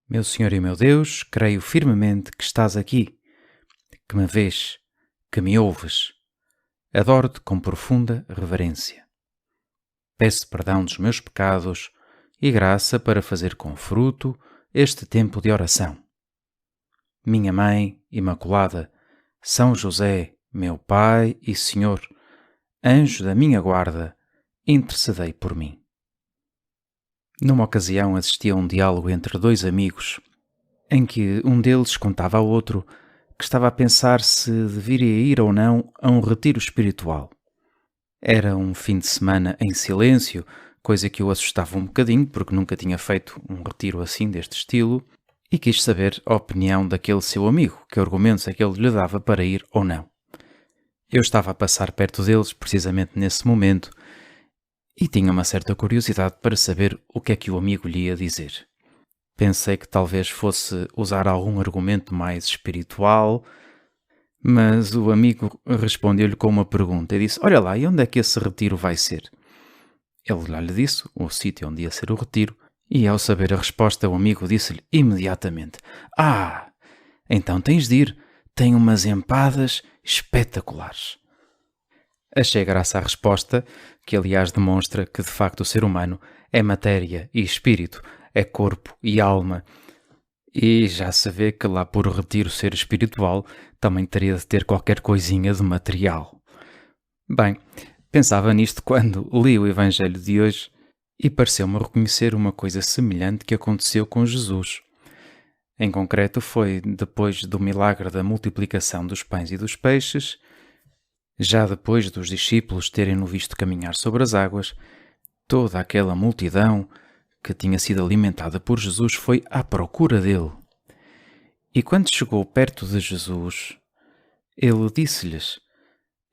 Meu Senhor e meu Deus, creio firmemente que estás aqui, que me vês, que me ouves. Adoro-te com profunda reverência. Peço perdão dos meus pecados e graça para fazer com fruto este tempo de oração. Minha Mãe Imaculada, São José, meu Pai e Senhor, anjo da minha guarda, intercedei por mim. Numa ocasião assisti a um diálogo entre dois amigos, em que um deles contava ao outro que estava a pensar se deveria ir ou não a um retiro espiritual. Era um fim de semana em silêncio, coisa que o assustava um bocadinho, porque nunca tinha feito um retiro assim deste estilo, e quis saber a opinião daquele seu amigo, que argumentos é que ele lhe dava para ir ou não. Eu estava a passar perto deles precisamente nesse momento e tinha uma certa curiosidade para saber o que é que o amigo lhe ia dizer. Pensei que talvez fosse usar algum argumento mais espiritual, mas o amigo respondeu-lhe com uma pergunta e disse: "Olha lá, e onde é que esse retiro vai ser?" Ele já lhe disse o sítio onde ia ser o retiro, e ao saber a resposta, o amigo disse-lhe imediatamente: "Ah, então tens de ir, tem umas empadas espetaculares." Achei graça à resposta, que aliás demonstra que de facto o ser humano é matéria e espírito, é corpo e alma. E já se vê que lá por retiro ser espiritual também teria de ter qualquer coisinha de material. Bem, pensava nisto quando li o Evangelho de hoje e pareceu-me reconhecer uma coisa semelhante que aconteceu com Jesus. Em concreto foi depois do milagre da multiplicação dos pães e dos peixes, já depois dos discípulos terem-no visto caminhar sobre as águas, toda aquela multidão que tinha sido alimentada por Jesus foi à procura dele. E quando chegou perto de Jesus, ele disse-lhes: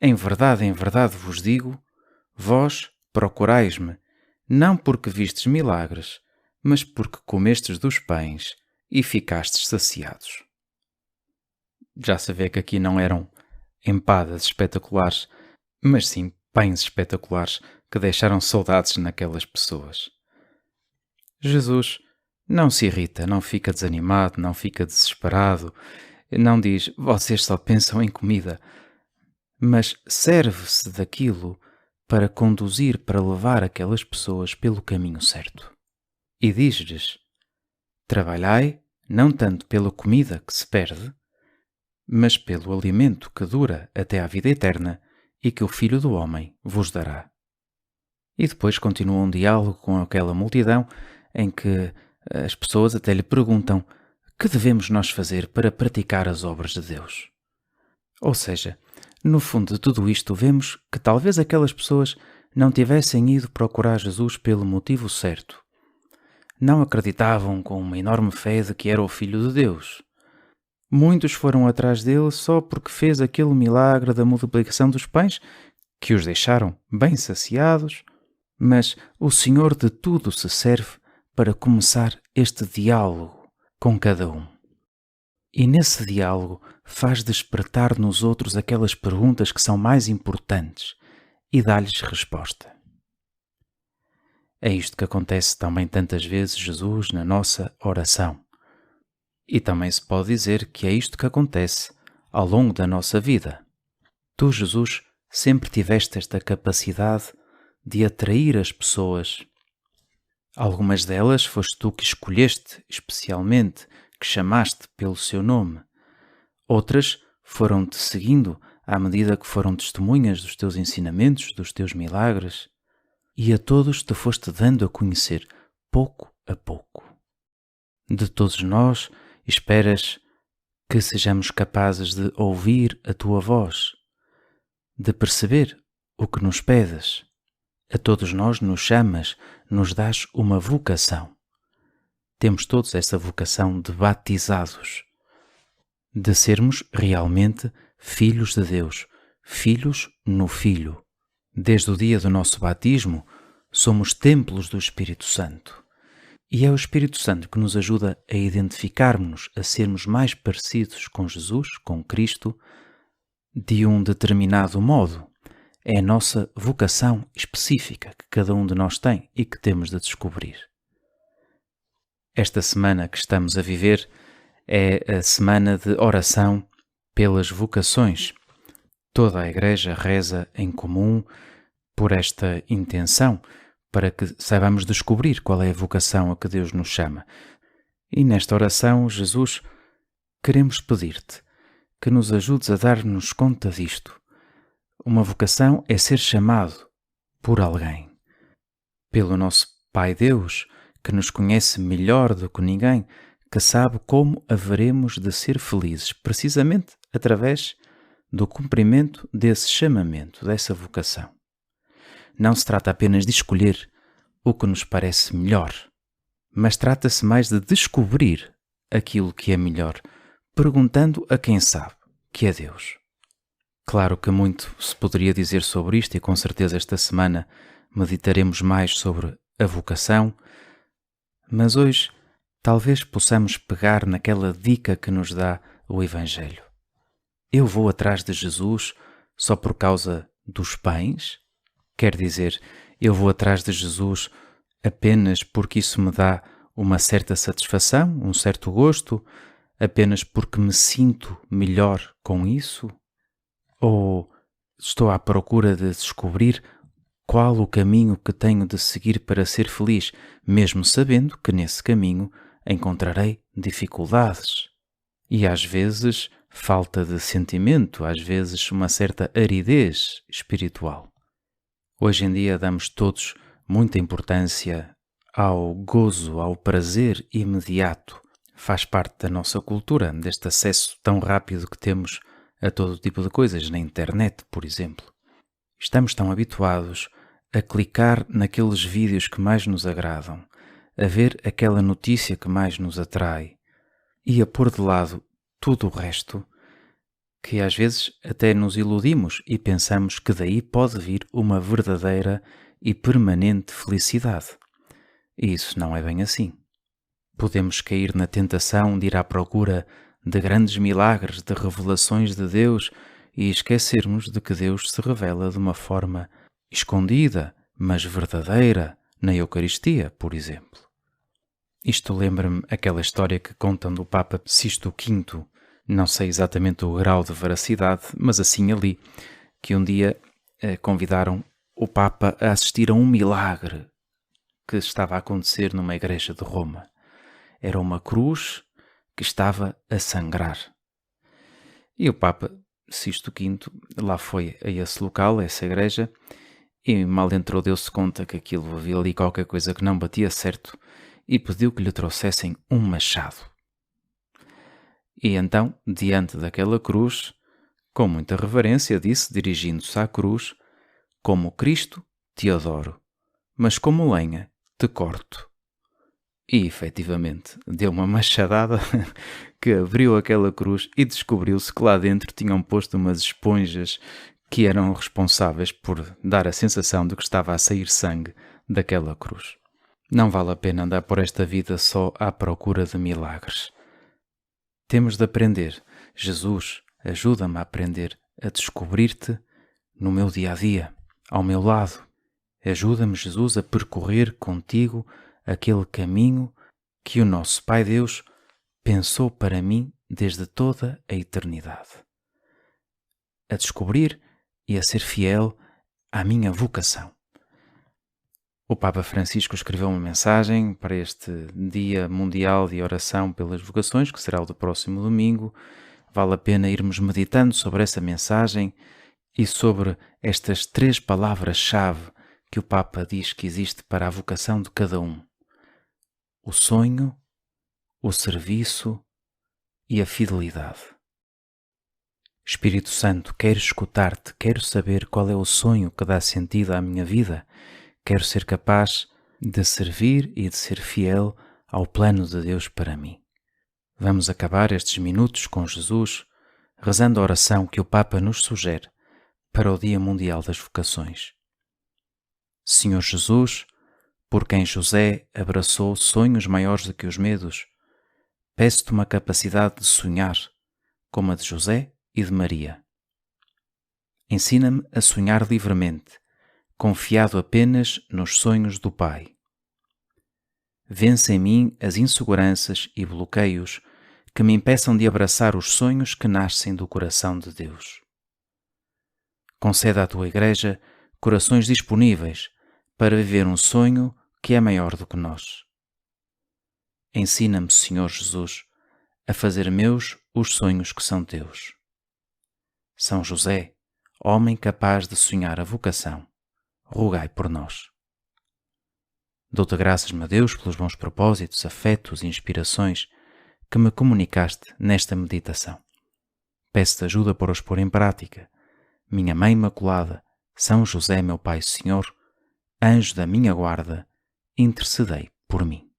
em verdade vos digo, vós procurais-me, não porque vistes milagres, mas porque comestes dos pães e ficastes saciados." Já se vê que aqui não eram empadas espetaculares, mas sim pães espetaculares que deixaram saudades naquelas pessoas. Jesus não se irrita, não fica desanimado, não fica desesperado, não diz: "Vocês só pensam em comida", mas serve-se daquilo para conduzir, para levar aquelas pessoas pelo caminho certo. E diz-lhes: trabalhai não tanto pela comida que se perde, mas pelo alimento que dura até à vida eterna e que o Filho do Homem vos dará. E depois continua um diálogo com aquela multidão em que as pessoas até lhe perguntam: que devemos nós fazer para praticar as obras de Deus? Ou seja, no fundo de tudo isto vemos que talvez aquelas pessoas não tivessem ido procurar Jesus pelo motivo certo. Não acreditavam com uma enorme fé de que era o Filho de Deus. Muitos foram atrás dele só porque fez aquele milagre da multiplicação dos pães que os deixaram bem saciados, mas o Senhor de tudo se serve para começar este diálogo com cada um. E nesse diálogo faz despertar nos outros aquelas perguntas que são mais importantes e dá-lhes resposta. É isto que acontece também tantas vezes, Jesus, na nossa oração. E também se pode dizer que é isto que acontece ao longo da nossa vida. Tu, Jesus, sempre tiveste esta capacidade de atrair as pessoas. Algumas delas foste tu que escolheste especialmente, que chamaste pelo seu nome. Outras foram-te seguindo à medida que foram testemunhas dos teus ensinamentos, dos teus milagres. E a todos te foste dando a conhecer, pouco a pouco. De todos nós, esperas que sejamos capazes de ouvir a tua voz, de perceber o que nos pedes. A todos nós nos chamas, nos dás uma vocação. Temos todos essa vocação de batizados, de sermos realmente filhos de Deus, filhos no Filho. Desde o dia do nosso batismo, somos templos do Espírito Santo. E é o Espírito Santo que nos ajuda a identificarmos-nos, a sermos mais parecidos com Jesus, com Cristo, de um determinado modo. É a nossa vocação específica que cada um de nós tem e que temos de descobrir. Esta semana que estamos a viver é a semana de oração pelas vocações. Toda a Igreja reza em comum por esta intenção, para que saibamos descobrir qual é a vocação a que Deus nos chama. E nesta oração, Jesus, queremos pedir-te que nos ajudes a dar-nos conta disto. Uma vocação é ser chamado por alguém, pelo nosso Pai Deus, que nos conhece melhor do que ninguém, que sabe como haveremos de ser felizes, precisamente através do cumprimento desse chamamento, dessa vocação. Não se trata apenas de escolher o que nos parece melhor, mas trata-se mais de descobrir aquilo que é melhor, perguntando a quem sabe, que é Deus. Claro que muito se poderia dizer sobre isto e com certeza esta semana meditaremos mais sobre a vocação, mas hoje talvez possamos pegar naquela dica que nos dá o Evangelho. Eu vou atrás de Jesus só por causa dos pães? Quer dizer, eu vou atrás de Jesus apenas porque isso me dá uma certa satisfação, um certo gosto, apenas porque me sinto melhor com isso? Ou estou à procura de descobrir qual o caminho que tenho de seguir para ser feliz, mesmo sabendo que nesse caminho encontrarei dificuldades e às vezes falta de sentimento, às vezes uma certa aridez espiritual. Hoje em dia damos todos muita importância ao gozo, ao prazer imediato. Faz parte da nossa cultura, deste acesso tão rápido que temos a todo tipo de coisas, na internet, por exemplo. Estamos tão habituados a clicar naqueles vídeos que mais nos agradam, a ver aquela notícia que mais nos atrai e a pôr de lado tudo o resto, que às vezes até nos iludimos e pensamos que daí pode vir uma verdadeira e permanente felicidade. E isso não é bem assim. Podemos cair na tentação de ir à procura de grandes milagres, de revelações de Deus e esquecermos de que Deus se revela de uma forma escondida, mas verdadeira, na Eucaristia, por exemplo. Isto lembra-me aquela história que contam do Papa Sisto V, não sei exatamente o grau de veracidade, mas assim ali, que um dia convidaram o Papa a assistir a um milagre que estava a acontecer numa igreja de Roma. Era uma cruz que estava a sangrar. E o Papa Sisto V lá foi a esse local, a essa igreja, e mal entrou deu-se conta que aquilo havia ali qualquer coisa que não batia certo e pediu que lhe trouxessem um machado. E então, diante daquela cruz, com muita reverência, disse, dirigindo-se à cruz: "Como Cristo te adoro, mas como lenha te corto." E, efetivamente, deu uma machadada que abriu aquela cruz e descobriu-se que lá dentro tinham posto umas esponjas que eram responsáveis por dar a sensação de que estava a sair sangue daquela cruz. Não vale a pena andar por esta vida só à procura de milagres. Temos de aprender. Jesus, ajuda-me a aprender a descobrir-te no meu dia-a-dia, ao meu lado. Ajuda-me, Jesus, a percorrer contigo aquele caminho que o nosso Pai Deus pensou para mim desde toda a eternidade. A descobrir e a ser fiel à minha vocação. O Papa Francisco escreveu uma mensagem para este Dia Mundial de Oração pelas Vocações, que será o do próximo domingo. Vale a pena irmos meditando sobre essa mensagem e sobre estas 3 palavras-chave que o Papa diz que existe para a vocação de cada um: o sonho, o serviço e a fidelidade. Espírito Santo, quero escutar-te, quero saber qual é o sonho que dá sentido à minha vida. Quero ser capaz de servir e de ser fiel ao plano de Deus para mim. Vamos acabar estes minutos com Jesus, rezando a oração que o Papa nos sugere para o Dia Mundial das Vocações. Senhor Jesus, por quem José abraçou sonhos maiores do que os medos, peço-te uma capacidade de sonhar, como a de José e de Maria. Ensina-me a sonhar livremente, confiado apenas nos sonhos do Pai. vence em mim as inseguranças e bloqueios que me impeçam de abraçar os sonhos que nascem do coração de Deus. Concede à tua Igreja corações disponíveis para viver um sonho que é maior do que nós. Ensina-me, Senhor Jesus, a fazer meus os sonhos que são teus. São José, homem capaz de sonhar a vocação, rogai por nós. Dou-te graças, meu Deus, pelos bons propósitos, afetos e inspirações que me comunicaste nesta meditação. Peço-te ajuda para os pôr em prática. Minha Mãe Imaculada, São José, meu Pai Senhor, anjo da minha guarda, intercedei por mim.